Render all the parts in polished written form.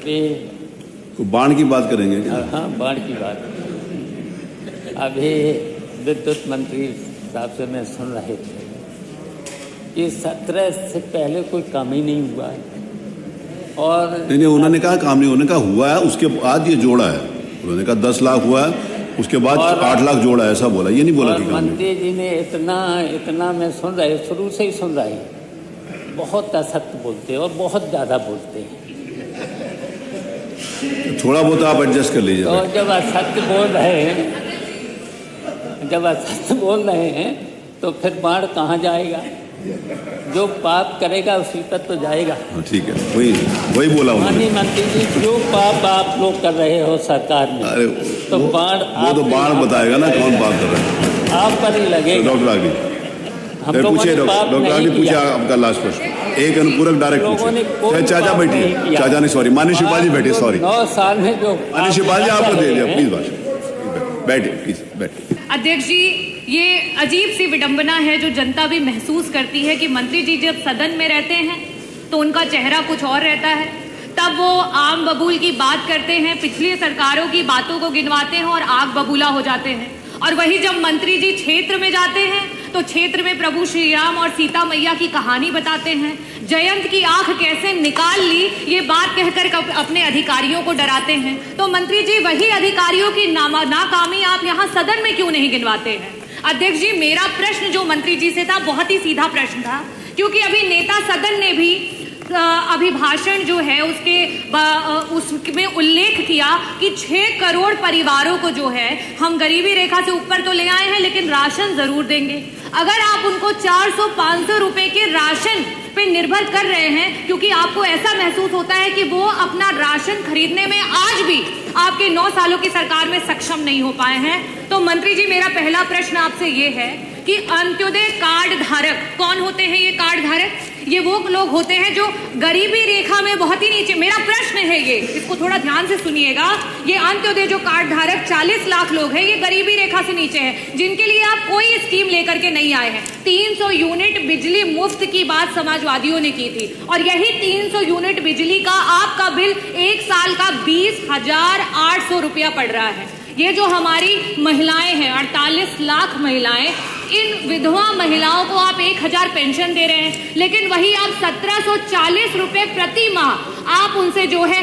अभी तो बाढ़ की बात करेंगे क्या? हाँ, बाढ़ की बात। अभी विद्युत मंत्री साहब से मैं सुन रहे थे कि 17 से पहले कोई काम ही नहीं हुआ है। और नहीं, उन्होंने कहा काम नहीं, उन्होंने कहा हुआ है, उसके बाद ये जोड़ा है। उन्होंने कहा 10 लाख हुआ है, उसके बाद 8 लाख जोड़ा है, ऐसा बोला। ये नहीं बोला कि काम नहीं। मंत्री जी ने इतना मैं सुन रहे, शुरू से ही सुन रहे, बहुत असत्य बोलते हैं और बहुत ज़्यादा बोलते हैं। थोड़ा बहुत आप एडजस्ट कर लीजिए। तो जब असत्य बोल रहे हैं तो फिर बाढ़ कहाँ जाएगा? जो पाप करेगा उसी पर तो जाएगा। ठीक है, वही बोला माननीय मंत्री जी, जो पाप आप लोग कर रहे हो सरकार में, अरे तो बाढ़ वो तो बाढ़ बताएगा ना कौन पाप कर रहा है। आप पर ही लगेगा। डॉक्टर आगे पूछिए, डॉक्टर आगे पूछे आपका लास्ट प्रश्न। एक अनुपूरक डायरेक्ट पूछे। चाचा बैठिए, चाचा नहीं, सॉरी, माननीय शिवपाल जी बैठिए, सॉरी। 9 साल में जो माननीय शिवपाल जी आपको दे दिया, प्लीज बैठिए, प्लीज बैठिए। अध्यक्ष जी, ये अजीब सी विडंबना है जो जनता भी महसूस करती है कि मंत्री जी जब सदन में रहते हैं तो उनका चेहरा कुछ और रहता है, तब वो आम बबूल की बात करते हैं, पिछली सरकारों की बातों को गिनवाते हैं और आग बबूला हो जाते हैं। और वही जब मंत्री जी क्षेत्र में जाते हैं तो क्षेत्र में प्रभु श्री राम और सीता मैया की कहानी बताते हैं। जयंत की आंख कैसे निकाल ली, ये बात कहकर अपने अधिकारियों को डराते हैं। तो मंत्री जी, वही अधिकारियों की नाकामी आप यहाँ सदन में क्यों नहीं गिनवाते हैं? अध्यक्ष जी, मेरा प्रश्न जो मंत्री जी से था बहुत ही सीधा प्रश्न था, क्योंकि अभी नेता सदन ने भी अभिभाषण जो है उसमें उल्लेख किया कि 6 करोड़ परिवारों को जो है हम गरीबी रेखा से ऊपर तो ले आए हैं, लेकिन राशन जरूर देंगे। अगर आप उनको 400-500 रुपए के राशन पे निर्भर कर रहे हैं, क्योंकि आपको ऐसा महसूस होता है कि वो अपना राशन खरीदने में आज भी आपके 9 सालों की सरकार में सक्षम नहीं हो पाए हैं, तो मंत्री जी, मेरा पहला प्रश्न आपसे ये है कि अंत्योदय कार्ड धारक कौन होते हैं? ये कार्ड धारक, ये वो लोग होते हैं जो गरीबी रेखा में बहुत ही नीचे। मेरा प्रश्न है ये, इसको थोड़ा ध्यान से सुनिएगा। ये अंत्योदय जो कार्ड धारक 40 लाख लोग हैं, ये गरीबी रेखा से नीचे हैं, जिनके लिए आप कोई स्कीम लेकर के नहीं आए हैं। 300 यूनिट बिजली मुफ्त की बात समाजवादियों ने की थी, और यही 300 यूनिट बिजली का आपका बिल 1 साल का 20,800 रुपया पड़ रहा है। ये जो हमारी महिलाएं हैं, 48 लाख महिलाएं, इन विधवा महिलाओं को आप 1,000 पेंशन दे रहे हैं, लेकिन वही आप 1740 रुपए प्रति माह आप उनसे जो है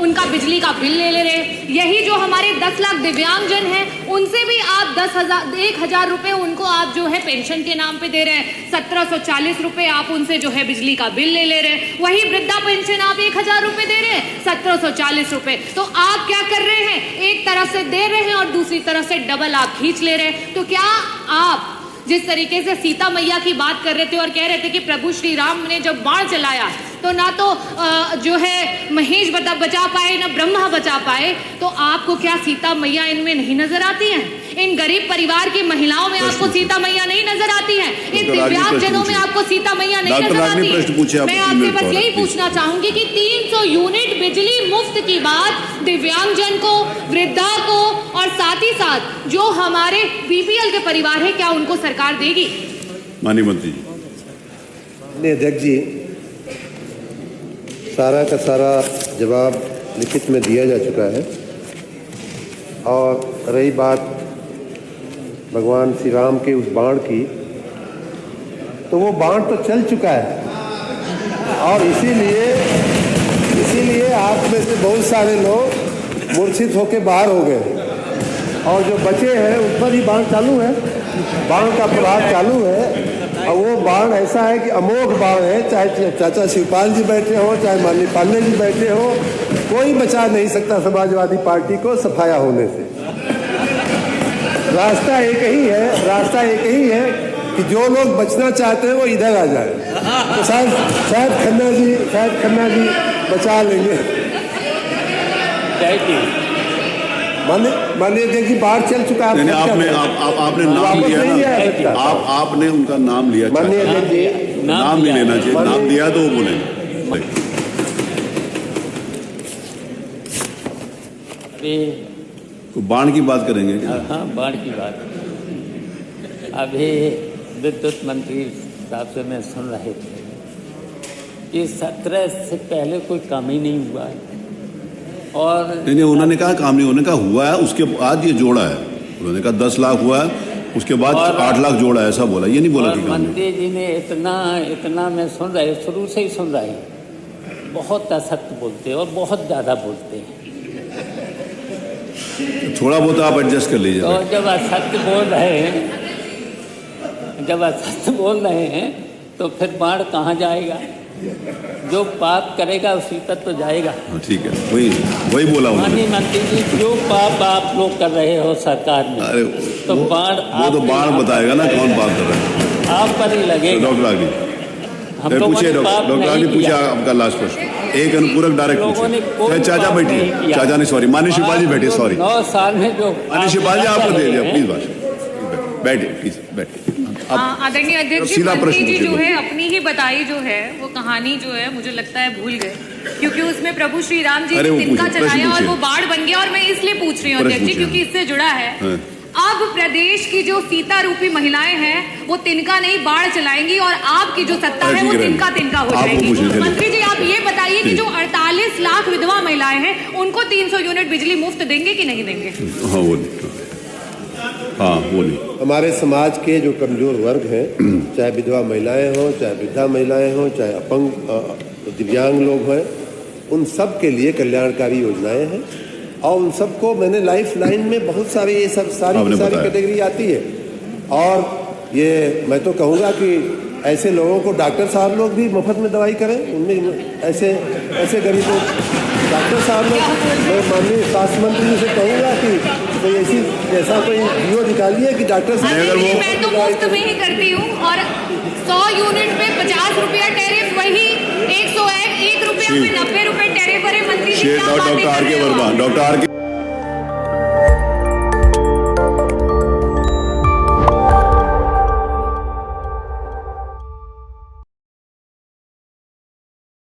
उनका बिजली का बिल ले रहे हैं। यही जो हमारे 10 लाख दिव्यांगजन हैं, उनसे भी आप 1,000 रुपए उनको आप जो है पेंशन के नाम पे दे रहे हैं। 1740 रुपए आप उनसे जो है बिजली का बिल ले रहे हैं। वही वृद्धा पेंशन आप 1,000 रुपए दे रहे हैं, 1740 रुपए। तो आप क्या कर रहे हैं? एक तरफ से दे रहे हैं और दूसरी तरफ से डबल आप खींच ले रहे हैं। तो क्या आप जिस तरीके से सीता मैया की बात कर रहे थे और कह रहे थे कि प्रभु श्री राम ने जब बाण चलाया तो ना तो जो है महेश बचा पाए, ना ब्रह्मा बचा पाए, तो आपको क्या सीता मैया इनमें नहीं नजर आती हैं? इन गरीब परिवार की महिलाओं में आपको सीता मैया नहीं नजर आती हैं? इन दिव्यांगजनों में आपको सीता मैया नहीं नजर आती है? मैं आपसे बस यही पूछना चाहूंगी कि 300 यूनिट बिजली मुफ्त की बात दिव्यांगजन को, वृद्धा को और साथ ही साथ जो हमारे बीपीएल के परिवार है, क्या उनको सरकार देगी? माननीय मंत्री जी। अध्यक्ष जी, सारा का सारा जवाब लिखित में दिया जा चुका है। और रही बात भगवान श्री राम के उस बाण की, तो वो बाण तो चल चुका है, और इसीलिए आप में से बहुत सारे लोग मूर्छित होकर बाहर हो गए, और जो बचे हैं उस पर ही बाण चालू है, बाण का प्रहार चालू है। और वो बाण ऐसा है कि अमोघ बाण है, चाहे चाचा शिवपाल जी बैठे हो, चाहे माननीय पांडे जी बैठे हो, कोई बचा नहीं सकता समाजवादी पार्टी को सफाया होने से। रास्ता एक ही है कि जो लोग बचना चाहते हैं वो इधर आ जाए, तो शायद खन्ना जी बचा लेंगे। माननीय देखिए, बाढ़ चल चुका है। आपने नाम लिया ना, आपने उनका नाम लिया। माननीय जी, नाम नहीं लेना चाहिए, नाम दिया तो वो बोलेंगे। तो बाढ़ की बात करेंगे क्या? हाँ, बाढ़ की बात। अभी विद्युत मंत्री साहब से मैं सुन रहे थे कि 17 से पहले कोई काम ही नहीं हुआ है। और नहीं, उन्होंने कहा काम नहीं, उन्होंने कहा हुआ है, उसके बाद ये जोड़ा है। उन्होंने कहा 10 लाख हुआ है, उसके बाद 8 लाख जोड़ा है, ऐसा बोला। ये नहीं बोला कि काम नहीं। मंत्री जी ने इतना मैं सुन रहा हूँ, शुरू से ही सुन रहा हूँ, बहुत असत्य बोलते हैं और बहुत ज़्यादा बोलते हैं। थोड़ा बहुत आप एडजस्ट कर लीजिए। और जब असत्य बोल रहे हैं तो फिर बाढ़ कहाँ जाएगा? जो पाप करेगा उसी पर तो जाएगा। ठीक है, वही बोला माननीय मंत्री जी, जो पाप आप लोग कर रहे हो सरकार में, अरे तो बाढ़ वो तो बाढ़ बताएगा ना कौन पाप कर रहा है, आप पर ही लगेगा। डॉक्टर आगे पूछिए, डॉक्टर आगे पूछा आपका लास्ट प्रश्न। एक अनुपूरक डायरेक्ट पूछे। चाचा बैठिए, चाचा नहीं, सॉरी, माननीय शिवपाल जी बैठिए, सॉरी। 9 साल में जो माननीय शिवपाल जी आपको दे दिया, प्लीज बैठिए, प्लीज बैठिए। आदरणीय अध्यक्ष जी, मंत्री जी जो है अपनी ही बताई जो है वो कहानी जो है मुझे लगता है भूल गए, क्योंकि उसमें प्रभु श्री राम जी ने तिनका चलाया और वो बाढ़ बन गया। और मैं इसलिए पूछ रही हूँ अध्यक्ष जी क्योंकि इससे जुड़ा है। अब प्रदेश की जो सीता रूपी महिलाएं हैं वो तिनका नहीं बाढ़ चलाएंगी और आपकी जो सत्ता है वो तिनका हो जाएगी। मंत्री जी आप ये बताइए कि जो 48 लाख विधवा महिलाएं हैं उनको 300 यूनिट बिजली मुफ्त देंगे कि नहीं देंगे? हाँ बोलिए। हमारे समाज के जो कमजोर वर्ग हैं, चाहे विधवा महिलाएं हों, चाहे वृद्धा महिलाएं हों, चाहे अपंग दिव्यांग लोग हैं, उन सब के लिए कल्याणकारी योजनाएं हैं और उन सबको मैंने लाइफ लाइन में बहुत सारे ये सब सारी कैटेगरी आती है। और ये मैं तो कहूँगा कि ऐसे लोगों को डॉक्टर साहब लोग भी मुफ्त में दवाई करें। उनमें ऐसे गरीबों डॉक्टर साहब लोग, मैं माननीय स्वास्थ्य मंत्री जी से कहूँगा कि कोई ऐसा कोई वीडियो निकालिए कि डॉक्टर साहब। मैं तो मुफ्त में ही करती हूँ और 100 यूनिट पे 50 रुपया टैरिफ, वही 101 रुपया पे 90 रुपए टैरिफ। मंत्री जी डॉक्टर आर के वर्मा, डॉक्टर आर के